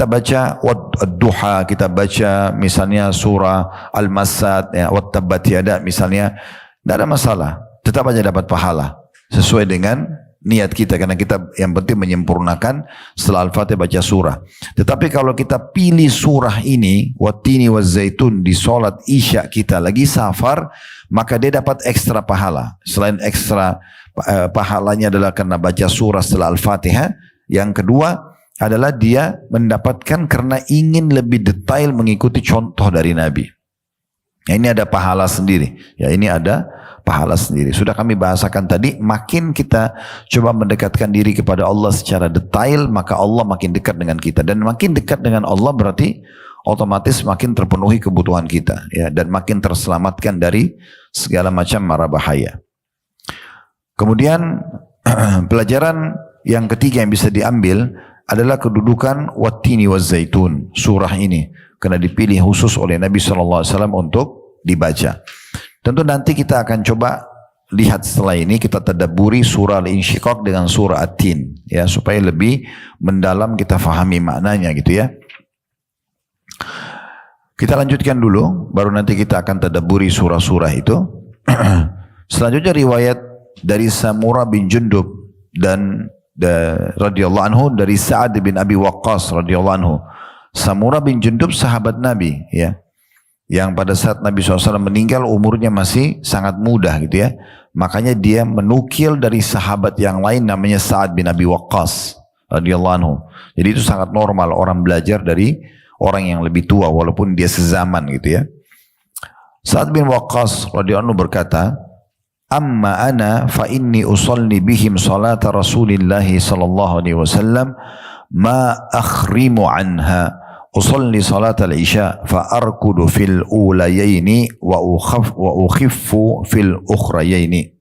kita baca Ad-Duha, kita baca misalnya surah Al-Masad, ya, Wat-Tabbat Yada misalnya, tidak ada masalah, tetap aja dapat pahala sesuai dengan niat kita, karena kita yang penting menyempurnakan setelah Al-Fatihah baca surah. Tetapi kalau kita pilih surah ini Wattini Wazzaitun di sholat isya kita lagi safar, maka dia dapat ekstra pahala. Selain ekstra pahalanya adalah karena baca surah setelah Al-Fatihah, yang kedua adalah dia mendapatkan karena ingin lebih detail mengikuti contoh dari Nabi. Ya, ini ada pahala sendiri. Ya, ini ada pahala sendiri. Sudah kami bahasakan tadi, makin kita coba mendekatkan diri kepada Allah secara detail, maka Allah makin dekat dengan kita. Dan makin dekat dengan Allah berarti otomatis makin terpenuhi kebutuhan kita, ya, dan makin terselamatkan dari segala macam mara bahaya. Kemudian pelajaran yang ketiga yang bisa diambil adalah kedudukan Wattini Wazzaitun, surah ini, karena dipilih khusus oleh Nabi SAW untuk dibaca. Tentu nanti kita akan coba lihat setelah ini, kita tadabburi surah Al-Insyiqaq dengan surah At-Tin, ya, supaya lebih mendalam kita fahami maknanya gitu ya. Kita lanjutkan dulu, baru nanti kita akan tadabburi surah-surah itu. Selanjutnya riwayat dari Samurah bin Jundub dan radhiyallahu anhu dari Sa'ad bin Abi Waqqas radhiyallahu anhu. Samurah bin Jundub sahabat Nabi, ya, yang pada saat Nabi SAW meninggal umurnya masih sangat muda gitu ya. Makanya dia menukil dari sahabat yang lain namanya Sa'ad bin Abi Waqqas radhiyallahu anhu. Jadi itu sangat normal orang belajar dari orang yang lebih tua walaupun dia sezaman gitu ya. Sa'ad bin Waqqas radhiyallahu anhu berkata, "Amma ana fa inni usalli bihim salata Rasulillah sallallahu alaihi wasallam ma akhrimu anha. Usalli salat al-isya fa arkudu fil ulayaini wa ukhiffu fil ukhrayaini."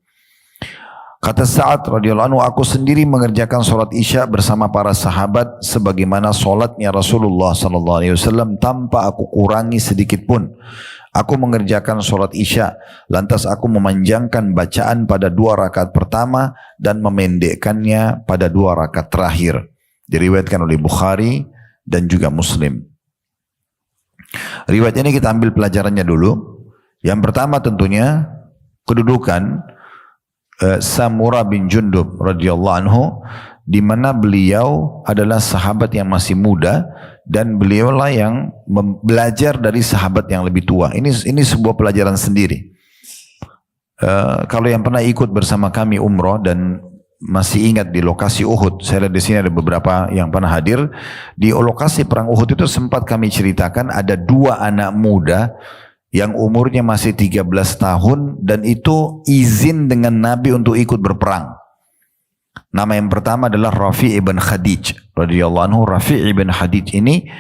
Kata Sa'ad radhiyallahu anhu, aku sendiri mengerjakan salat isya bersama para sahabat sebagaimana salatnya Rasulullah sallallahu alaihi wasallam tanpa aku kurangi sedikit pun. Aku mengerjakan salat isya, lantas aku memanjangkan bacaan pada 2 rakaat pertama dan memendekkannya pada 2 rakaat terakhir. Diriwayatkan oleh Bukhari dan juga Muslim. Riwayat ini kita ambil pelajarannya dulu. Yang pertama tentunya kedudukan Samurah bin Jundub radhiyallahu anhu, di mana beliau adalah sahabat yang masih muda dan beliaulah yang belajar dari sahabat yang lebih tua. Ini sebuah pelajaran sendiri. Kalau yang pernah ikut bersama kami umroh dan masih ingat di lokasi Uhud, saya lihat di sini ada beberapa yang pernah hadir di lokasi perang Uhud itu, sempat kami ceritakan ada 2 anak muda yang umurnya masih 13 tahun dan itu izin dengan Nabi untuk ikut berperang. Nama yang pertama adalah Rafi' ibn Khadij radhiyallahu anhu. Rafi' ibn Khadij ini